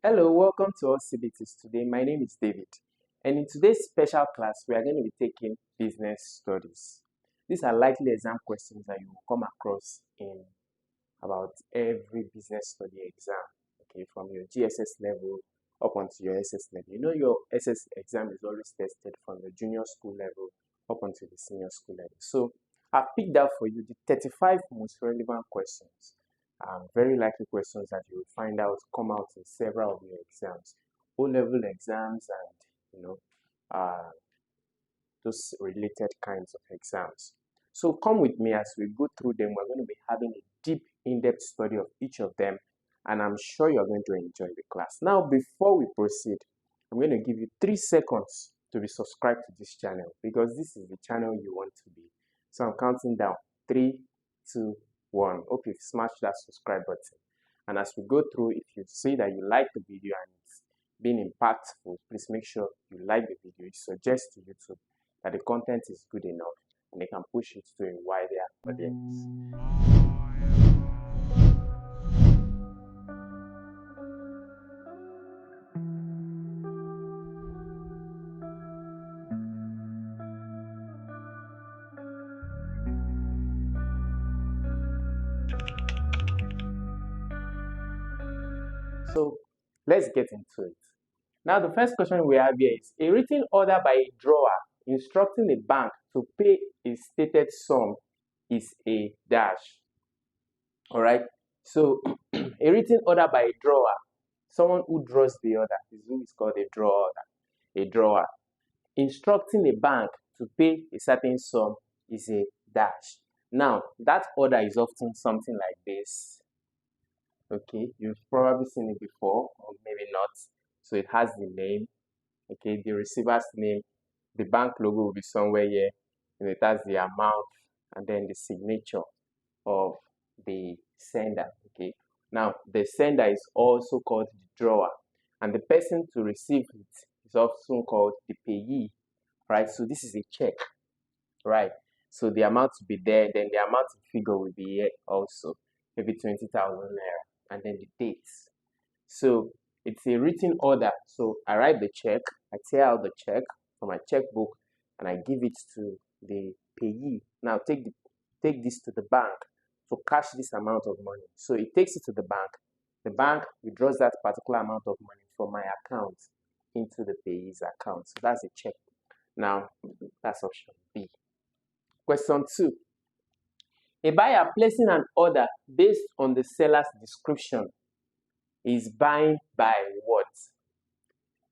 Hello, welcome to AllCBTs. Today, my name is David, and in today's special class, we are going to be taking business studies. These are likely exam questions that you will come across in about every business study exam, okay, from your GSS level up onto your SS level. You know, your SS exam is always tested from the junior school level up onto the senior school level. So, I've picked out for you the 35 most relevant questions. Very likely questions that you will find out come out in several of your exams, O-level exams, and those related kinds of exams. So come with me as we go through them. We're going to be having a deep, in-depth study of each of them, and I'm sure you're going to enjoy the class. Now, before we proceed, I'm going to give you 3 seconds to be subscribed to this channel, because this is the channel you want to be. So I'm counting down. 3, 2, 1. Hope you've smashed that subscribe button. And as we go through, if you see that you like the video and it's being impactful, please make sure you like the video. You suggest to YouTube that the content is good enough and they can push it to a wider audience. So let's get into it. Now, the first question we have here is a written order by a drawer instructing a bank to pay a stated sum is a dash. All right. So a written order by a drawer, someone who draws the order, is who is called a drawer order. A drawer instructing a bank to pay a certain sum is a dash. Now, that order is often something like this. Okay, you've probably seen it before, or maybe not. So it has the name, okay, the receiver's name, the bank logo will be somewhere here, and it has the amount, and then the signature of the sender, okay. Now, the sender is also called the drawer, and the person to receive it is often called the payee, right? So this is a check, right? So the amount will be there, then the amount in figure will be here also, maybe 20,000 naira. And then the dates. So it's a written order. So I write the check, I tear out the check from my checkbook, and I give it to the payee. Now take this to the bank to cash this amount of money. So it takes it to the bank withdraws that particular amount of money from my account into the payee's account. So that's a check. Now that's option B. Question 2. A buyer placing an order based on the seller's description is buying by what?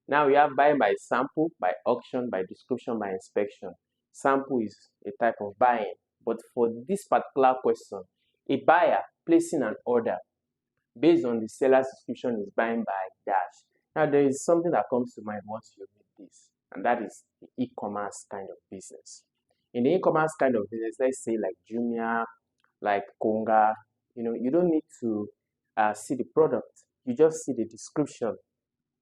Now we have buying by sample, by auction, by description, by inspection. Sample is a type of buying, but for this particular question, a buyer placing an order based on the seller's description is buying by dash. Now there is something that comes to mind once you read this, and that is the e-commerce kind of business. In the e-commerce kind of business, let's say like Jumia, like Konga, you don't need to see the product. You just see the description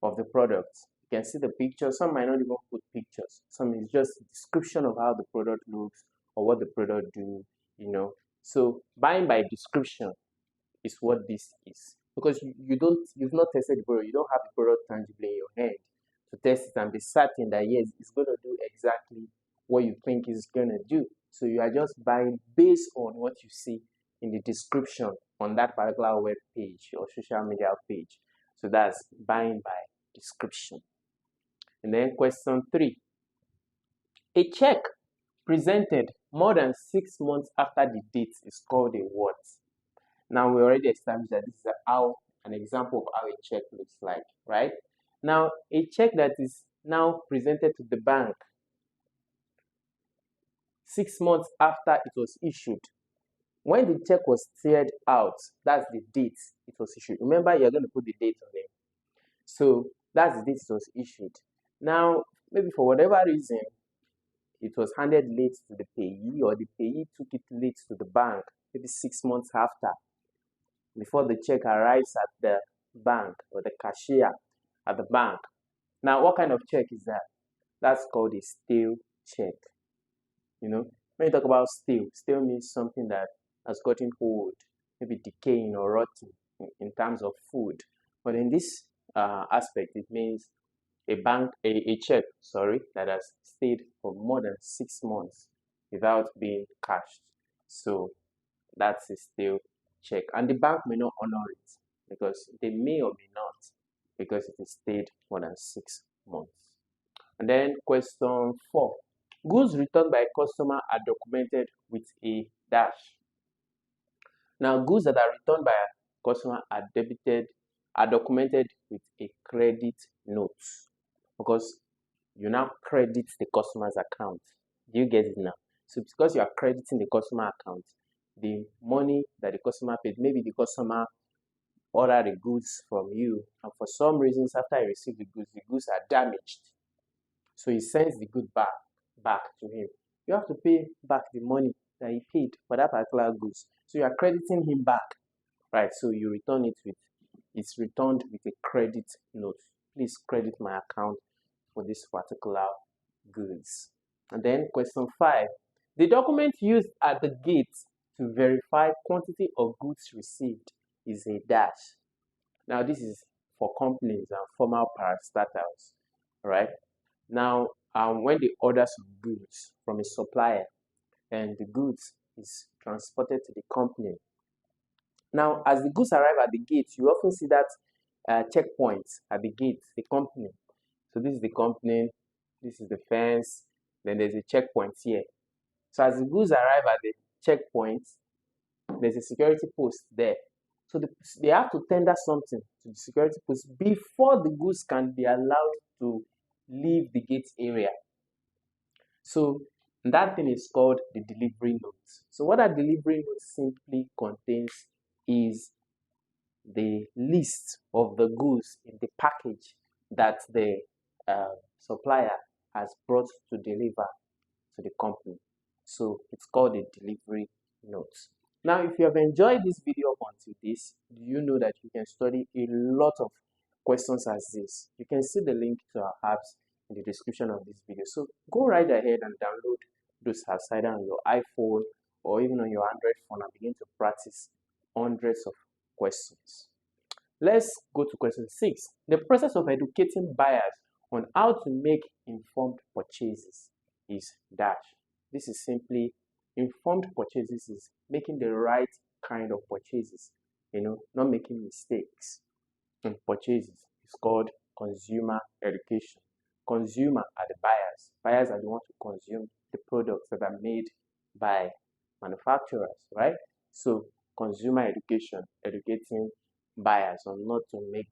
of the product. You can see the picture. Some might not even put pictures. Some is just a description of how the product looks or what the product do, So buying by description is what this is. Because you've not tested the product. You don't have the product tangibly in your hand to test it and be certain that yes, it's going to do exactly what you think it's going to do. So you are just buying based on what you see in the description on that particular web page or social media page. So that's buying by description. And then question 3. A check presented more than 6 months after the date is called a what? Now we already established that this is an example of how a check looks like, right? Now a check that is now presented to the bank 6 months after it was issued. When the check was cleared out, that's the date it was issued. Remember, you're going to put the date on it. So that's the date it was issued. Now, maybe for whatever reason, it was handed late to the payee, or the payee took it late to the bank, maybe 6 months after, before the check arrives at the bank or the cashier at the bank. Now, what kind of check is that? That's called a stale check. When you talk about stale means something that has gotten old, maybe decaying or rotting in terms of food. But in this aspect, it means a check, that has stayed for more than 6 months without being cashed. So that's a still check, and the bank may not honor it because they may or may not, because it has stayed more than 6 months. And then question 4, goods returned by a customer are documented with a dash. Now, goods that are returned by a customer are documented with a credit note, because you now credit the customer's account. Do you get it now? So because you are crediting the customer account, the money that the customer paid, maybe the customer ordered the goods from you, and for some reasons after he received the goods are damaged. So he sends the good back to him. You have to pay back the money that he paid for that particular goods. So you are crediting him back, right? So you return it with, it's returned with a credit note. Please credit my account for this particular goods. And then question 5, the document used at the gate to verify quantity of goods received is a dash. Now this is for companies and formal parastatals, right? Now when they order some goods from a supplier and the goods is transported to the company, now as the goods arrive at the gate, you often see that checkpoints at the gate, the company. So this is the company, this is the fence, then there's a checkpoint here. So as the goods arrive at the checkpoint, there's a security post there. So they have to tender something to the security post before the goods can be allowed to leave the gate area. So that thing is called the delivery note. So what that delivery note simply contains is the list of the goods in the package that the supplier has brought to deliver to the company. So it's called a delivery note. Now, if you have enjoyed this video until this, do you know that you can study a lot of questions as this? You can see the link to our apps in the description of this video. So go right ahead and download those apps either on your iPhone or even on your Android phone and begin to practice hundreds of questions. Let's go to question 6. The process of educating buyers on how to make informed purchases is dash. This is simply informed purchases is making the right kind of purchases, not making mistakes in purchases. It's called consumer education. Consumer are the buyers. Buyers are the ones who consume the products that are made by manufacturers, right? So consumer education, educating buyers on not to make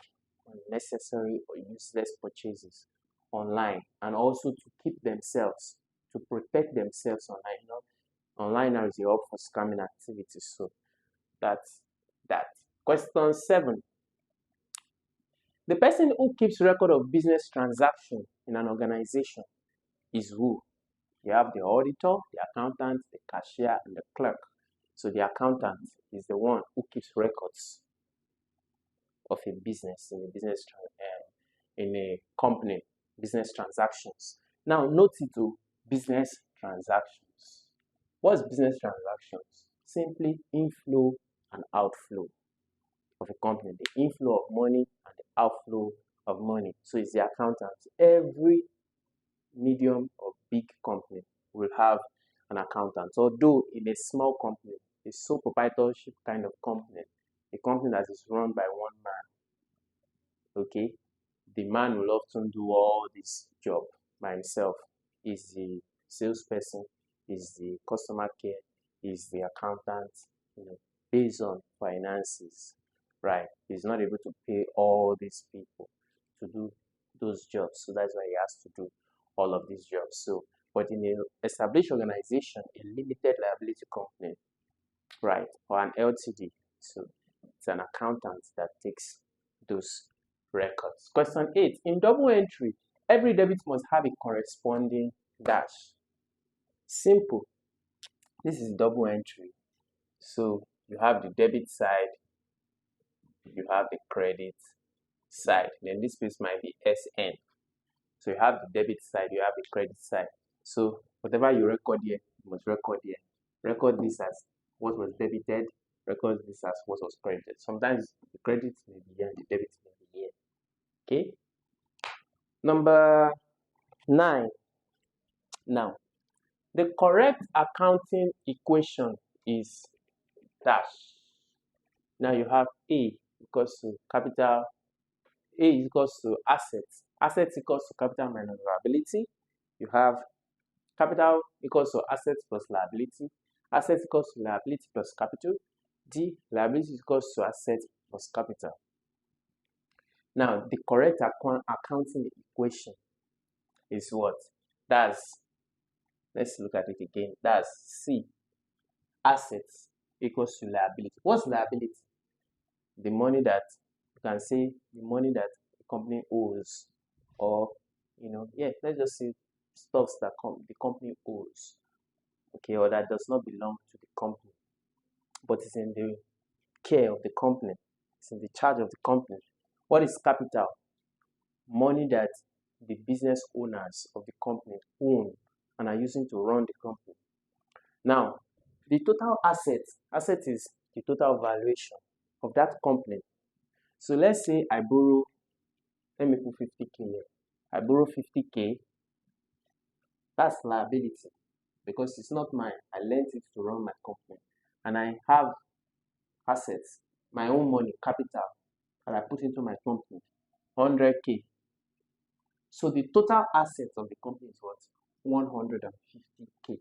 unnecessary or useless purchases online, and also to keep themselves, to protect themselves online. Online now is the hub for scamming activities. So that's that. Question 7. The person who keeps record of business transactions in an organization is who? You have the auditor, the accountant, the cashier, and the clerk. So the accountant is the one who keeps records of a business, in a company, business transactions. Now note it to business transactions. What's business transactions? Simply inflow and outflow of a company, the inflow of money and the outflow of money. So it's the accountant. Every medium or big company will have an accountant. Although in a small company, a sole proprietorship kind of company, a company that is run by one man, okay, the man will often do all this job by himself. He's the salesperson, is the customer care, is the accountant, based on finances, right? He's not able to pay all these people to do those jobs, so that's why he has to do all of these jobs. So, but in an established organization, a limited liability company, right, or an LTD, so it's an accountant that takes those records. Question 8. In double entry, every debit must have a corresponding dash. Simple. This is double entry. So you have the debit side, you have the credit side. Then this place might be SN. So you have the debit side, you have the credit side. So whatever you record here, you must record here. Record this as what was debited, record this as what was credited. Sometimes the credit may be here and the debit may be here. Okay. Number 9. Now, the correct accounting equation is dash. Now you have A equals to capital, A is equals to assets. Assets equals to capital minus liability. You have capital equals to assets plus liability. Assets equals to liability plus capital. D, liability equals to assets plus capital. Now, the correct accounting equation is what? That's, let's look at it again. That's C, assets equals to liability. What's liability? The money that, you can say, the money that the company owes, or, let's just say stuffs that the company owes, okay, or that does not belong to the company, but is in the care of the company, it's in the charge of the company. What is capital? Money that the business owners of the company own and are using to run the company. Now, the total asset is the total valuation of that company. So let's say I borrow, let me put 50K here. I borrow 50K. That's liability because it's not mine. I lent it to run my company. And I have assets, my own money, capital, that I put into my company, 100K. So the total assets of the company is what? 150K.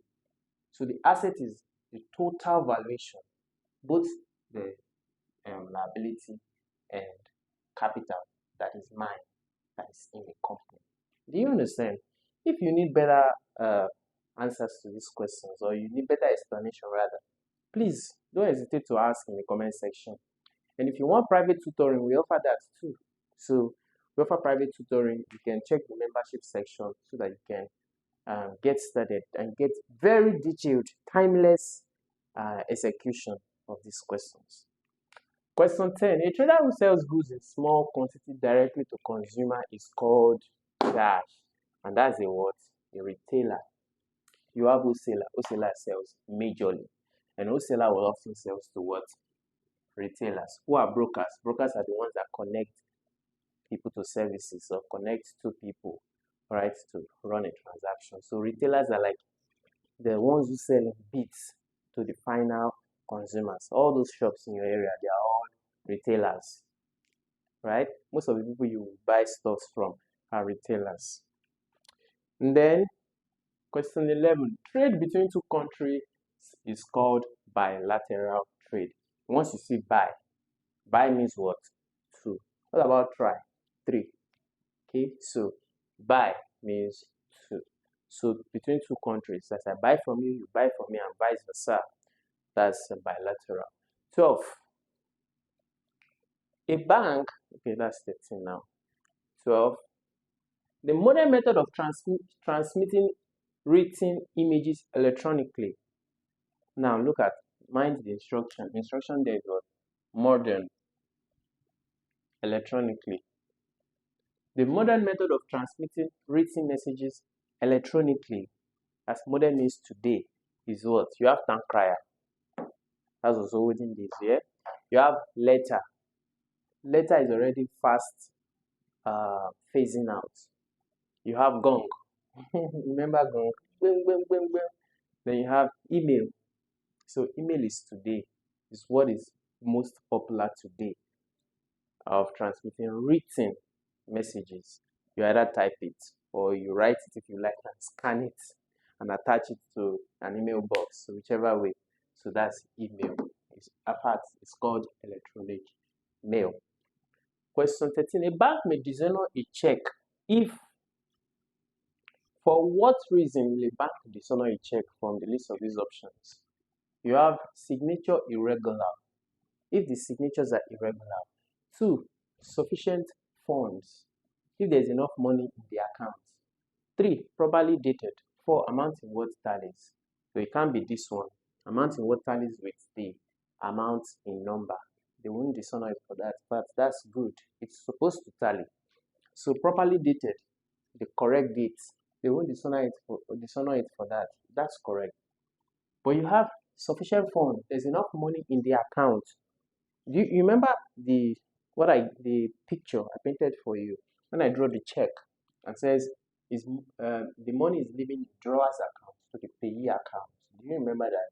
So the asset is the total valuation, both the liability and capital that is mine, that is in the company. Do you understand? If you need better answers to these questions, or you need better explanation rather, please don't hesitate to ask in the comment section. And if you want private tutoring, we offer that too. So we offer private tutoring. You can check the membership section so that you can get started and get very detailed, timeless execution of these questions. Question 10. A trader who sells goods in small quantity directly to consumer is called dash. And that's a what? A retailer. You have wholesaler. Wholesaler sells majorly. And wholesaler will often sell to what? Retailers. Who are brokers? Brokers are the ones that connect people to services or connect two people, right, to run a transaction. So retailers are like the ones who sell in bits to the final consumers. All those shops in your area, they are all retailers, right? Most of the people you buy stuff from are retailers. And then question 11, trade between two countries is called bilateral trade. Once you see buy means what? Two. What about try? 3. Okay, so buy means 2. So between two countries, as I buy from you, you buy from me, and vice versa. That's a bilateral. 12. A bank, okay, that's 13 now. 12. The modern method of transmitting written images electronically. Now look at, mind the instruction. Instruction there is what? Modern, electronically. The modern method of transmitting written messages electronically, as modern means today, is what? You have tongue crier. That's also within this, yeah? You have letter. Letter is already fast phasing out. You have gong. Remember gong? Boom, boom, boom, boom. Then you have email. So email is today, is what is most popular today of transmitting written messages. You either type it or you write it if you like and scan it and attach it to an email box, so whichever way. So that's email. It's apart, it's called electronic mail. Question 13. A bank may dishonor a check if, for what reason will a bank dishonor a check from the list of these options? You have signature irregular, if the signatures are irregular. 2. Sufficient funds, if there's enough money in the account. 3. Properly dated. 4. Amount in what tallies. So it can't be this one. Amount in what tallies with the amount in number. They won't dishonor it for that, but that's good. It's supposed to tally. So properly dated, the correct dates. They won't dishonor it for that. That's correct. But you have sufficient funds. There's enough money in the account. You remember the picture I painted for you? when I draw the check and says is the money is leaving the drawer's account to the payee account. Do you remember that?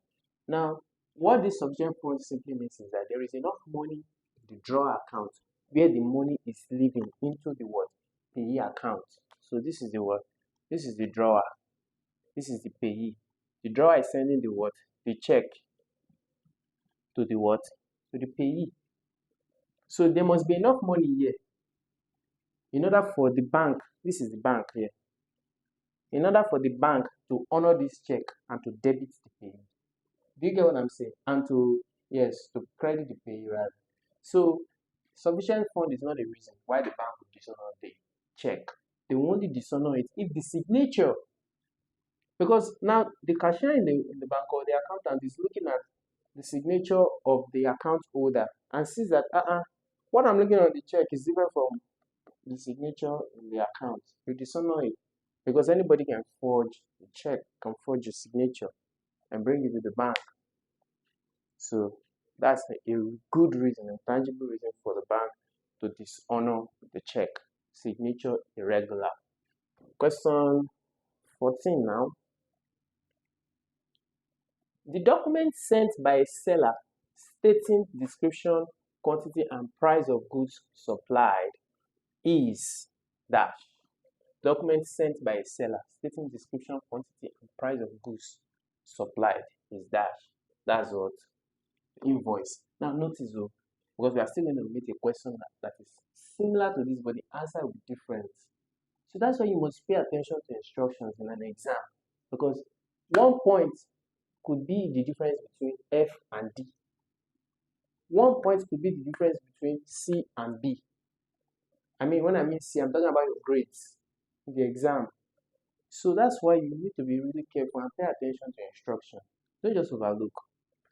Now, what this sufficient funds simply means is that there is enough money in the drawer account where the money is leaving into the what? Payee account. So this is the what? This is the drawer. This is the payee. The drawer is sending the what? The check to the what? To the payee. So there must be enough money here in order for the bank, this is the bank here, in order for the bank to honor this check and to debit the payee. Do you get what I'm saying? And to, yes, to credit the payee rather. So sufficient fund is not the reason why the bank would dishonor the check. They will only dishonor it if the signature, because now the cashier in the bank or the accountant is looking at the signature of the account holder and sees that what I'm looking at the check is different from the signature in the account. You dishonor it because anybody can forge the check, can forge a signature and bring it to the bank. So that's a good reason, a tangible reason for the bank to dishonor the check. Signature irregular. Question 14 now. The document sent by a seller stating description, quantity, and price of goods supplied is dash. Document sent by a seller stating description, quantity, and price of goods supplied is dash. That's what? Invoice. Now notice though, because we are still going to meet a question that is similar to this, but the answer will be different. So that's why you must pay attention to instructions in an exam, because one point could be the difference between F and D. One point could be the difference between C and B. I mean, when I mean C, I'm talking about your grades in the exam. So that's why you need to be really careful and pay attention to instruction. Don't just overlook.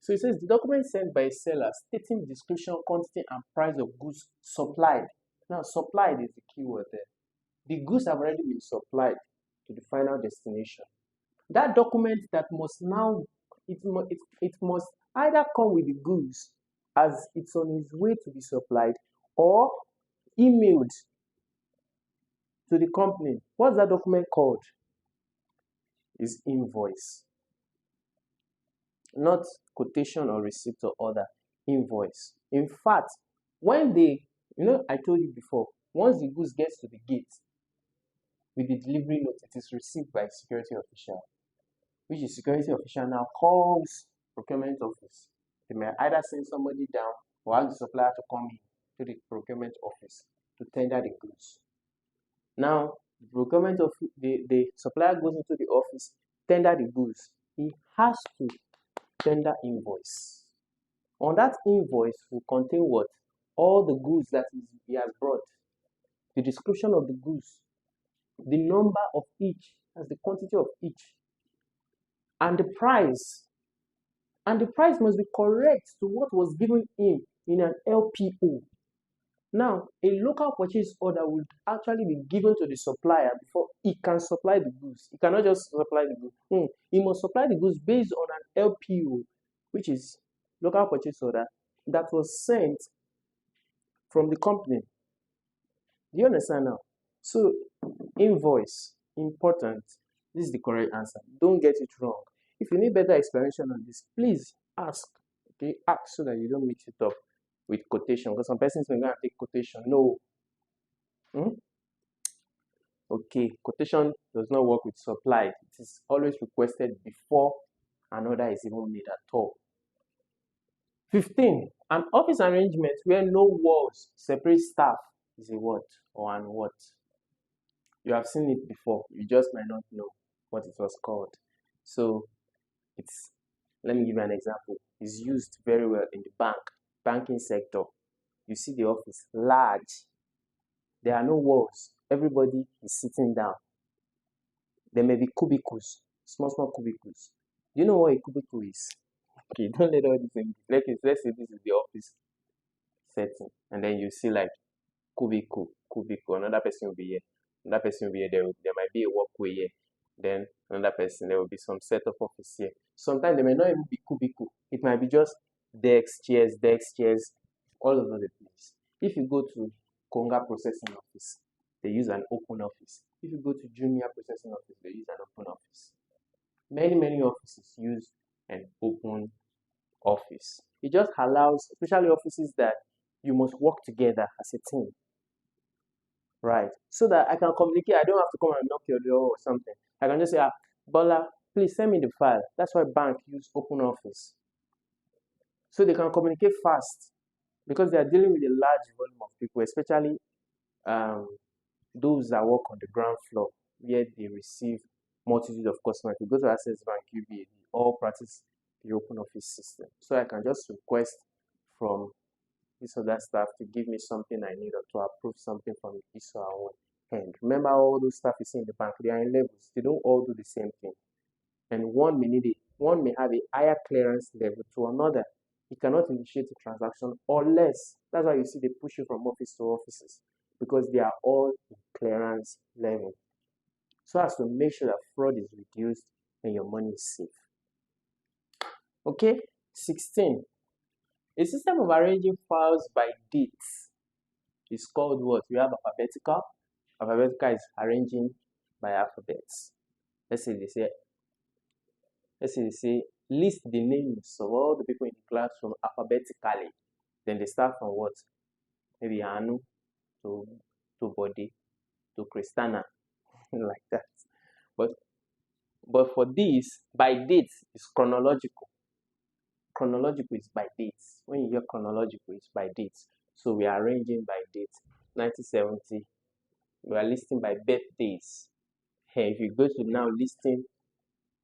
So it says the document sent by a seller stating description, quantity, and price of goods supplied. Now, supplied is the key word there. The goods have already been supplied to the final destination. That document that must now, it must either come with the goods as it's on its way to be supplied or emailed to the company. What's that document called? Is invoice. Not quotation or receipt or order. Invoice. In fact, when they, I told you before, once the goods gets to the gate with the delivery note, it is received by a security official, which is security official now calls procurement office. They may either send somebody down or ask the supplier to come in to the procurement office to tender the goods. Now, the procurement of the supplier goes into the office, tender the goods. He has to tender invoice. On that invoice will contain what? All the goods that he has brought, the description of the goods, the number of each, as the quantity of each, and the price. And the price must be correct to what was given him in an LPO. Now, a local purchase order would actually be given to the supplier before he can supply the goods. He cannot just supply the goods. He must supply the goods based on an LPO, which is local purchase order, that was sent from the company. Do you understand now? So, invoice, important. This is the correct answer. Don't get it wrong. If you need better explanation on this, please ask. Okay, ask so that you don't mix it up with quotation, because some persons may go and take quotation. No. Okay, quotation does not work with supply. It is always requested before an order is even made at all. 15. An office arrangement where no walls separate staff is a what or an what? You have seen it before. You just might not know what it was called. So it's, let me give you an example. It's used very well in the banking sector. You see the office large. There are no walls. Everybody is sitting down. There may be cubicles, small cubicles. Do you know what a cubicle is? Okay, don't let all this in. Let's say this is the office setting, and then you see like cubicle. Another person will be here. Another person will be here. There might be a walkway here. Then another person, there will be some set of office here. Sometimes there may not even be cubicle. It might be just desks, chairs, all over the place. If you go to Konga processing office, they use an open office. If you go to junior processing office, they use an open office. Many offices use an open office. It just allows, especially offices that you must work together as a team, right? So that I can communicate. I don't have to come and knock your door or something. I can just say, Bola, please send me the file. That's why bank use open office. So they can communicate fast because they are dealing with a large volume of people, especially those that work on the ground floor where they receive multitude of customers. If you go to Access Bank, UBA, they all practice the open office system. So I can just request from this other staff to give me something I need or to approve something from this or our hand. Remember, all those staff you see in the bank, they are in levels. They don't all do the same thing. And one may have a higher clearance level to another. You cannot initiate a transaction unless, that's why you see they push you from office to offices, because they are all in clearance level. So as to make sure that fraud is reduced and your money is safe. Okay, 16. A system of arranging files by dates is called what? We have alphabetical. Alphabetical is arranging by alphabets. Let's say they say list the names of all the people in the classroom alphabetically. Then they start from what? Maybe Anu to Bode to Christina, like that. But for this, by dates is chronological. Chronological is by dates. When you hear chronological, it's by dates. So we are arranging by dates. 1970, we are listing by birthdays. Hey, if you go to now listing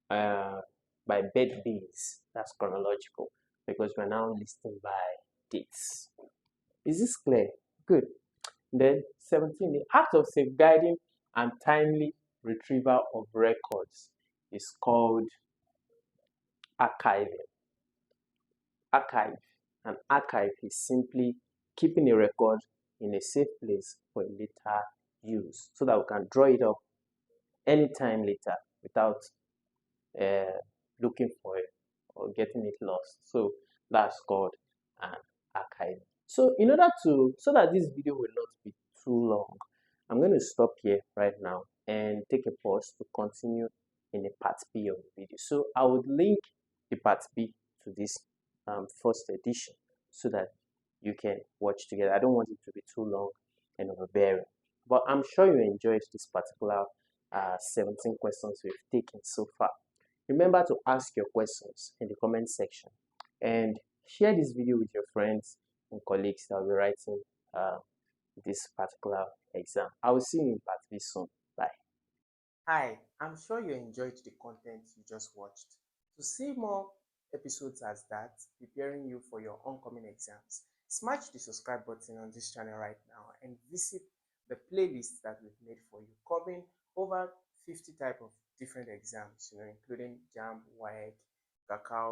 by birthdays, that's chronological, because we're now listing by dates. Is this clear? Good. Then 17, the act of safeguarding and timely retrieval of records is called archiving. Archive. An archive is simply keeping a record in a safe place for later use, so that we can draw it up anytime later without looking for it or getting it lost. So that's called an archive. So in order to, so that this video will not be too long, I'm going to stop here right now and take a pause to continue in the part B of the video. So I would link the part B to this first edition so that you can watch together. I don't want it to be too long and overbearing, but I'm sure you enjoyed this particular 17 questions we've taken so far. Remember to ask your questions in the comment section and share this video with your friends and colleagues that will be writing this particular exam. I will see you in part B soon. Bye. Hi, I'm sure you enjoyed the content you just watched. To see more episodes as that, preparing you for your oncoming exams, smash the subscribe button on this channel right now and visit the playlist that we've made for you, covering over 50 types of different exams, including JAMB, WAEC, Cacao,